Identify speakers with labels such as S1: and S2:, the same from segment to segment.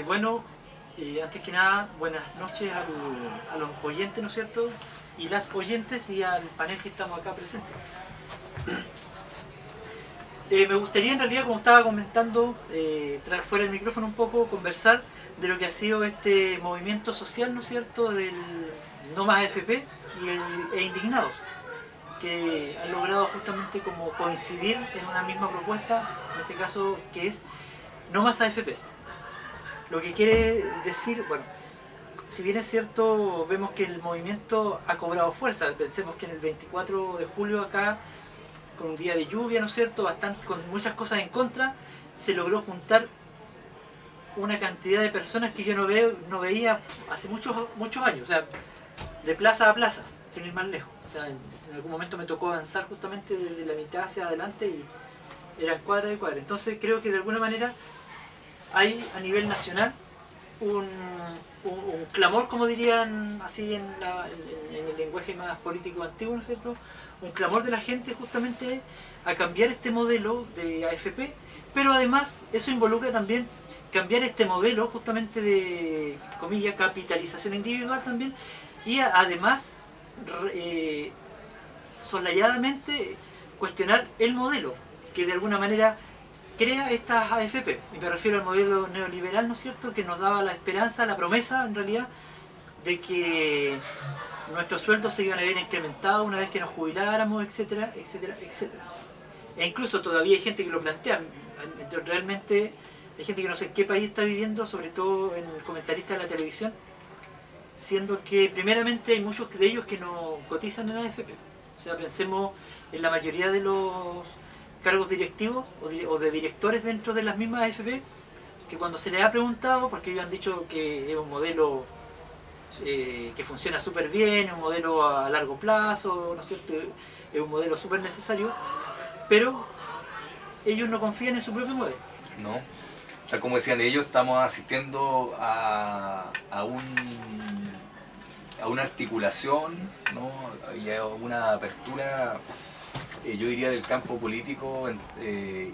S1: Bueno, antes que nada, buenas noches a los oyentes, ¿no es cierto? Y las oyentes y al panel que estamos acá presentes. Me gustaría en realidad, como estaba comentando, tras fuera del micrófono un poco, conversar de lo que ha sido este movimiento social, ¿no es cierto?, del No Más AFP e Indignados, que han logrado justamente como coincidir en una misma propuesta, en este caso que es No Más AFPs. Lo que quiere decir, bueno, si bien es cierto, vemos que el movimiento ha cobrado fuerza. Pensemos que en el 24 de julio acá, con un día de lluvia, ¿no es cierto?, bastante, con muchas cosas en contra, se logró juntar una cantidad de personas que yo no veía hace muchos años, o sea, de plaza a plaza, sin ir más lejos. O sea, en algún momento me tocó avanzar justamente desde la mitad hacia adelante y eran cuadras de cuadras. Entonces creo que de alguna manera hay a nivel nacional un, un clamor, como dirían así en el lenguaje más político antiguo, ¿no es cierto? Un clamor de la gente justamente a cambiar este modelo de AFP, pero además eso involucra también cambiar este modelo justamente de, comillas, capitalización individual también, y además eh, soslayadamente cuestionar el modelo que de alguna manera crea estas AFP. Y me refiero al modelo neoliberal, ¿no es cierto?, que nos daba la esperanza, la promesa en realidad, de que nuestros sueldos se iban a ver incrementados una vez que nos jubiláramos, etcétera, etcétera, etcétera. E incluso todavía hay gente que lo plantea. Realmente hay gente que no sé en qué país está viviendo, sobre todo en el comentarista de la televisión, siendo que primeramente hay muchos de ellos que no cotizan en AFP. O sea, pensemos en la mayoría de los cargos directivos o de directores dentro de las mismas AFP, que cuando se les ha preguntado, porque ellos han dicho que es un modelo que funciona súper bien, es un modelo a largo plazo, ¿no es cierto?, es un modelo súper necesario, pero ellos no confían en su propio modelo.
S2: ¿No? Tal como decían ellos, estamos asistiendo a una articulación, ¿no? Y a una apertura, yo diría, del campo político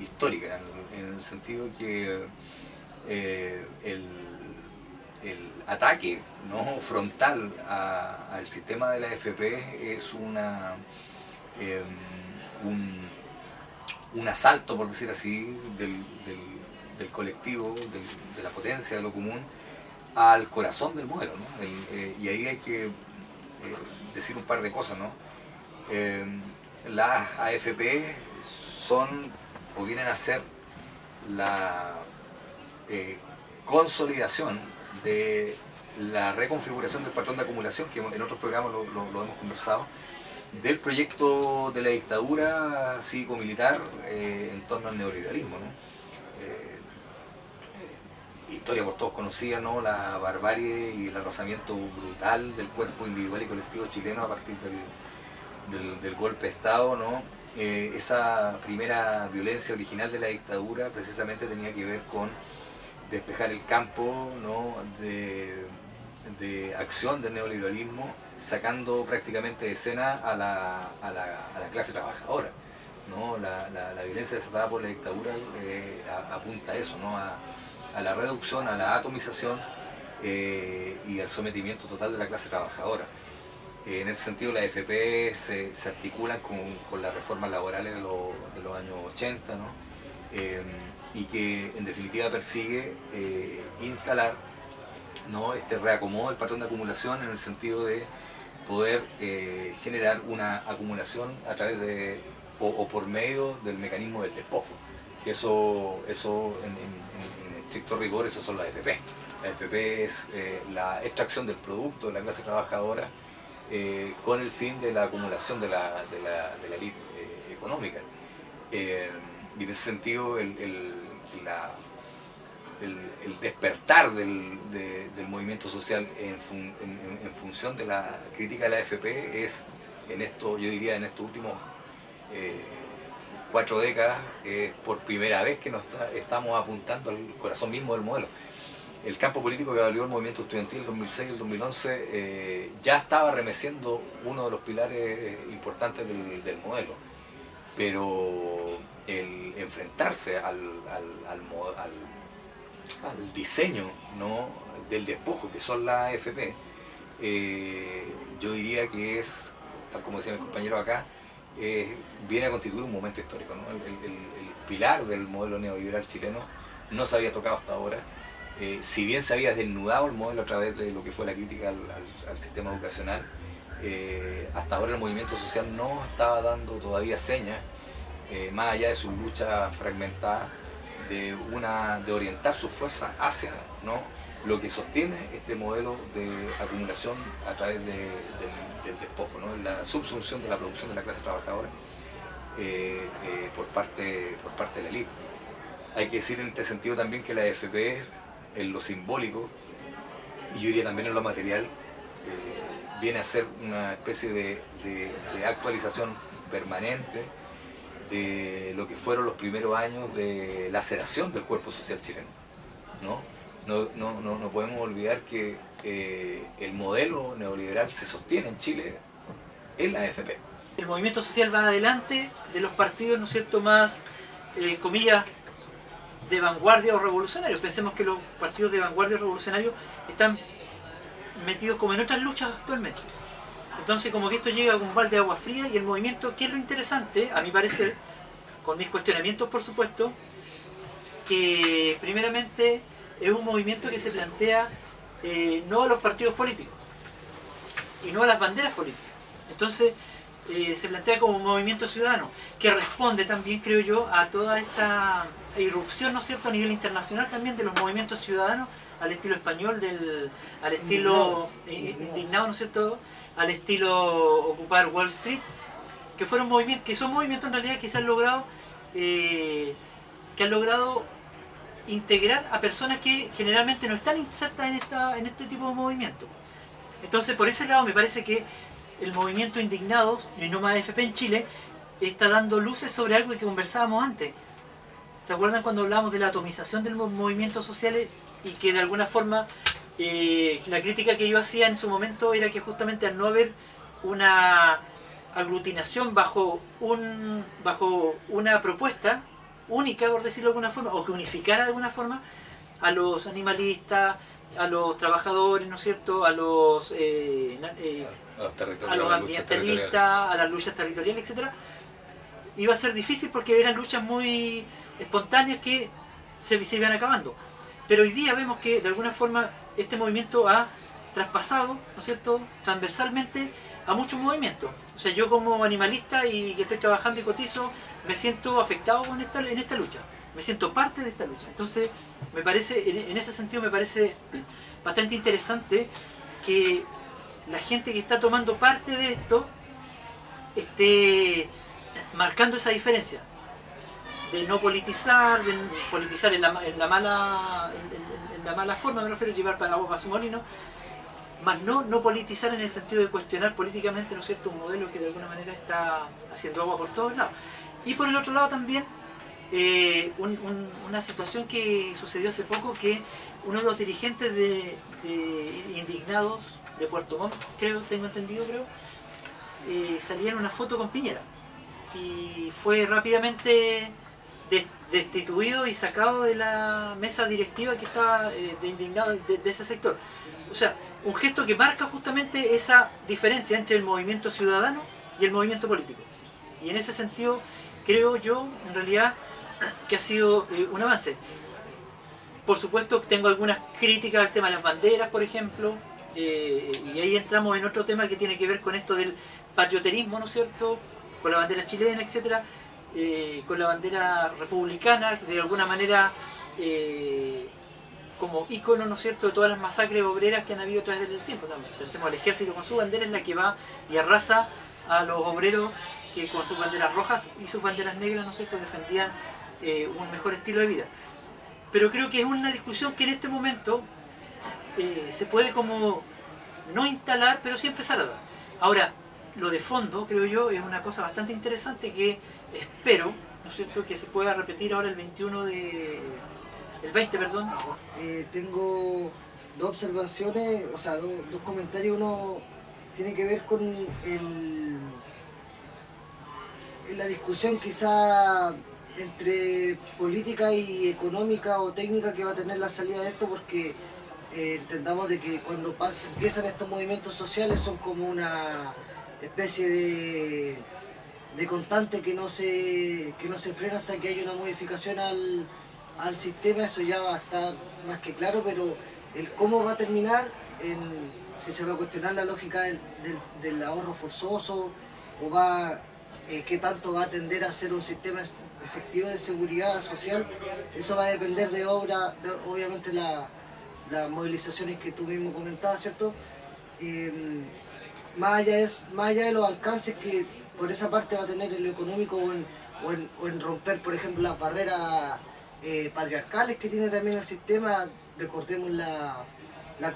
S2: histórica, en el sentido que el ataque, ¿no?, frontal al sistema de la AFP es eh, un, un asalto, por decir así, del colectivo, de la potencia, de lo común, al corazón del modelo, ¿no? Y ahí hay que decir un par de cosas, ¿no? Eh, las AFP son o vienen a ser la consolidación de la reconfiguración del patrón de acumulación, que en otros programas lo hemos conversado, del proyecto de la dictadura cívico-militar en torno al neoliberalismo, ¿no? Historia por todos conocida, ¿no? La barbarie y el arrasamiento brutal del cuerpo individual y colectivo chileno a partir del golpe de Estado, ¿no? Esa primera violencia original de la dictadura precisamente tenía que ver con despejar el campo, ¿no?, de acción del neoliberalismo, sacando prácticamente de escena a la clase trabajadora, ¿no? La violencia desatada por la dictadura apunta a eso, ¿no?, a la reducción, a la atomización y al sometimiento total de la clase trabajadora. En ese sentido, las AFP se articulan con las reformas laborales de los años 80, ¿no? Y que en definitiva persigue instalar, ¿no?, este reacomodo del patrón de acumulación, en el sentido de poder generar una acumulación a través de o por medio del mecanismo del despojo. Que eso en estricto rigor, eso son las AFP. La AFP es la extracción del producto de la clase trabajadora con el fin de la acumulación de la élite económica. Y en ese sentido, el despertar del movimiento social en función de la crítica de la AFP es, en esto, yo diría, en estos últimos 4 décadas, por primera vez que estamos apuntando al corazón mismo del modelo. El campo político que abrió el movimiento estudiantil en el 2006 y el 2011 ya estaba remeciendo uno de los pilares importantes del modelo, pero el enfrentarse al diseño, ¿no?, del despojo que son las AFP, yo diría que es, tal como decía mi compañero acá, viene a constituir un momento histórico, ¿no? El pilar del modelo neoliberal chileno no se había tocado hasta ahora. Si bien se había desnudado el modelo a través de lo que fue la crítica al sistema educacional, hasta ahora el movimiento social no estaba dando todavía señas, más allá de su lucha fragmentada, de orientar sus fuerzas hacia, ¿no?, lo que sostiene este modelo de acumulación a través del despojo, ¿no?, la subsunción de la producción de la clase trabajadora por parte de la élite. Hay que decir en este sentido también que la AFP, en lo simbólico, y yo diría también en lo material, viene a ser una especie de actualización permanente de lo que fueron los primeros años de laceración del cuerpo social chileno, ¿no? No podemos olvidar que el modelo neoliberal se sostiene en Chile en la AFP.
S1: El movimiento social va adelante de los partidos, ¿no es cierto?, más, comillas, de vanguardia o revolucionarios. Pensemos que los partidos de vanguardia o revolucionarios están metidos como en otras luchas actualmente. Entonces, como que esto llega con un balde de agua fría, y el movimiento, ¿qué es lo interesante? A mi parecer, con mis cuestionamientos por supuesto, que primeramente es un movimiento que se plantea no a los partidos políticos y no a las banderas políticas. Entonces se plantea como un movimiento ciudadano que responde también, creo yo, a toda esta irrupción, ¿no es cierto?, a nivel internacional también de los movimientos ciudadanos al estilo español, al estilo indignado, ¿no es cierto?, al estilo ocupar Wall Street, que fueron movimientos, que son movimientos en realidad que se han logrado integrar a personas que generalmente no están insertas en este tipo de movimientos. Entonces, por ese lado me parece que el movimiento Indignados, y no más AFP en Chile, está dando luces sobre algo que conversábamos antes. ¿Se acuerdan cuando hablábamos de la atomización de los movimientos sociales? Y que de alguna forma la crítica que yo hacía en su momento era que justamente al no haber una aglutinación bajo una propuesta única, por decirlo de alguna forma, o que unificara de alguna forma a los animalistas, a los trabajadores, ¿no es cierto?, a los ambientalistas, a las luchas territoriales, etc., iba a ser difícil porque eran luchas muy espontáneas que se iban acabando. Pero hoy día vemos que de alguna forma este movimiento ha traspasado, ¿no es cierto?, transversalmente a muchos movimientos. O sea, yo como animalista y que estoy trabajando y cotizo, me siento afectado en esta lucha, me siento parte de esta lucha. Entonces, me parece, en ese sentido me parece bastante interesante que la gente que está tomando parte de esto esté marcando esa diferencia de no politizar, de politizar en la mala forma, me refiero a llevar para agua para su molino, más no politizar en el sentido de cuestionar políticamente, ¿no es cierto?, un modelo que de alguna manera está haciendo agua por todos lados. Y por el otro lado también una situación que sucedió hace poco, que uno de los dirigentes de Indignados de Puerto Montt, tengo entendido, salía en una foto con Piñera y fue rápidamente destituido y sacado de la mesa directiva que estaba de Indignados de ese sector. O sea, un gesto que marca justamente esa diferencia entre el movimiento ciudadano y el movimiento político. Y en ese sentido, creo yo, en realidad, que ha sido un avance. Por supuesto, tengo algunas críticas al tema de las banderas, por ejemplo, y ahí entramos en otro tema que tiene que ver con esto del patrioterismo, ¿no es cierto?, con la bandera chilena, etcétera, con la bandera republicana, que de alguna manera como ícono, ¿no es cierto?, de todas las masacres obreras que han habido a través del tiempo. O sea, pensemos, el ejército con su bandera es la que va y arrasa a los obreros que con sus banderas rojas y sus banderas negras, ¿no es cierto?, defendían un mejor estilo de vida. Pero creo que es una discusión que en este momento se puede como no instalar, pero sí empezar a dar. Ahora, lo de fondo, creo yo, es una cosa bastante interesante que espero, ¿no es cierto?, que se pueda repetir ahora el 20, perdón.
S3: Tengo dos observaciones, o sea, dos comentarios. Uno tiene que ver con la discusión quizá entre política y económica o técnica que va a tener la salida de esto, porque entendamos de que cuando empiezan estos movimientos sociales son como una especie de constante que no se frena hasta que haya una modificación al sistema. Eso ya va a estar más que claro, pero el cómo va a terminar, si se va a cuestionar la lógica del ahorro forzoso o qué tanto va a tender a ser un sistema efectivo de seguridad social, eso va a depender obviamente las movilizaciones que tú mismo comentabas, ¿cierto? Más allá de los alcances que por esa parte va a tener en lo económico o en romper, por ejemplo, las barreras patriarcales que tiene también el sistema. Recordemos la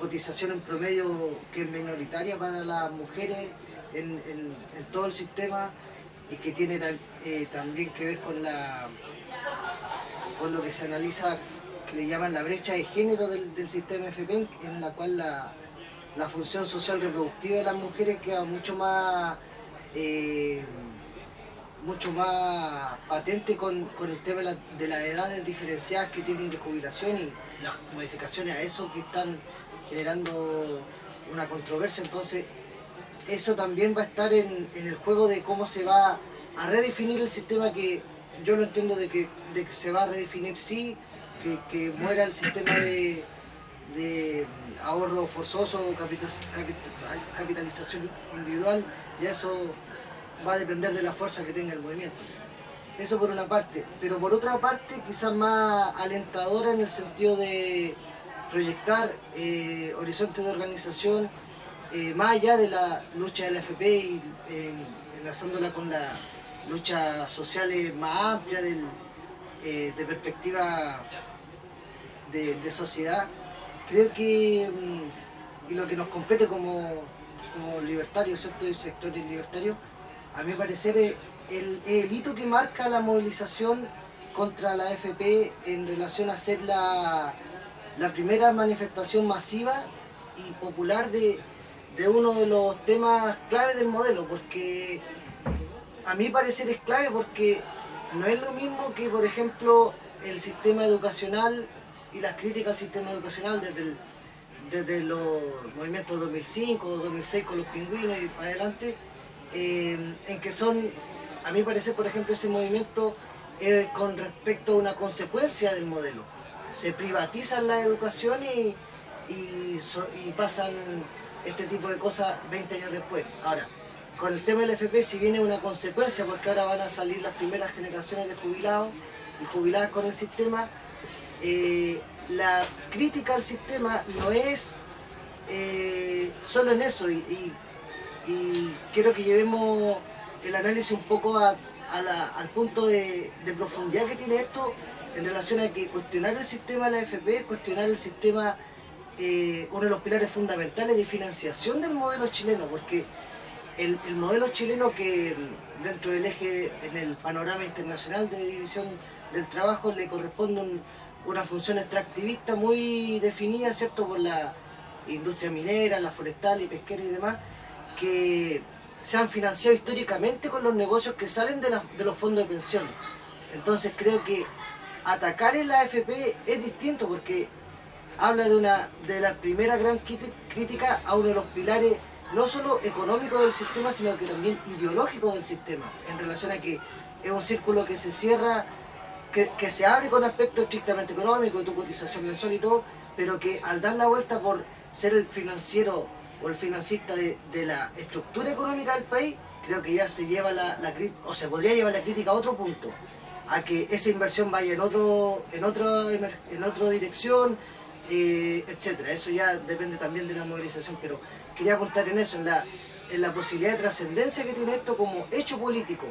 S3: cotización en promedio, que es minoritaria para las mujeres en todo el sistema, y que tiene también que ver con lo que se analiza, que le llaman la brecha de género del sistema FP, en la cual la función social reproductiva de las mujeres queda mucho más patente con el tema de las edades diferenciadas que tienen de jubilación y las modificaciones a eso que están generando una controversia. Entonces eso también va a estar en el juego de cómo se va a redefinir el sistema, que yo no entiendo de que se va a redefinir, sí, que muera el sistema de ahorro forzoso o capitalización individual, y eso va a depender de la fuerza que tenga el movimiento. Eso por una parte, pero por otra parte quizás más alentadora en el sentido de proyectar horizontes de organización más allá de la lucha de la FP y enlazándola con la lucha social más amplia de perspectiva de sociedad. Creo que, y lo que nos compete como libertarios, ¿cierto? Y sectores libertarios, a mi parecer es el hito que marca la movilización contra la AFP en relación a ser la primera manifestación masiva y popular de uno de los temas claves del modelo, porque a mi parecer es clave, porque no es lo mismo que, por ejemplo, el sistema educacional y las críticas al sistema educacional desde los movimientos 2005 o 2006 con los pingüinos y para adelante, en que son, a mi parecer, por ejemplo, ese movimiento con respecto a una consecuencia del modelo. Se privatizan la educación y pasan este tipo de cosas 20 años después. Ahora, con el tema del FP, si viene una consecuencia, porque ahora van a salir las primeras generaciones de jubilados y jubiladas con el sistema, la crítica al sistema no es solo en eso, y quiero que llevemos el análisis un poco al punto de profundidad que tiene esto en relación a que cuestionar el sistema de la AFP es cuestionar el sistema, uno de los pilares fundamentales de financiación del modelo chileno, porque el modelo chileno, que dentro del eje, en el panorama internacional de división del trabajo, le corresponde una función extractivista muy definida, ¿cierto?, por la industria minera, la forestal y pesquera y demás, que se han financiado históricamente con los negocios que salen de los fondos de pensiones. Entonces creo que atacar en la AFP es distinto, porque habla de la primera gran crítica a uno de los pilares no solo económicos del sistema, sino que también ideológicos del sistema, en relación a que es un círculo que se cierra, que se abre con aspectos estrictamente económicos, tu cotización mensual y todo, pero que al dar la vuelta por ser el financiero o el financista de la estructura económica del país, creo que ya se lleva o se podría llevar la crítica a otro punto, a que esa inversión vaya en otra dirección, etcétera. Eso ya depende también de la movilización, pero quería apuntar en eso, en la posibilidad de trascendencia que tiene esto como hecho político.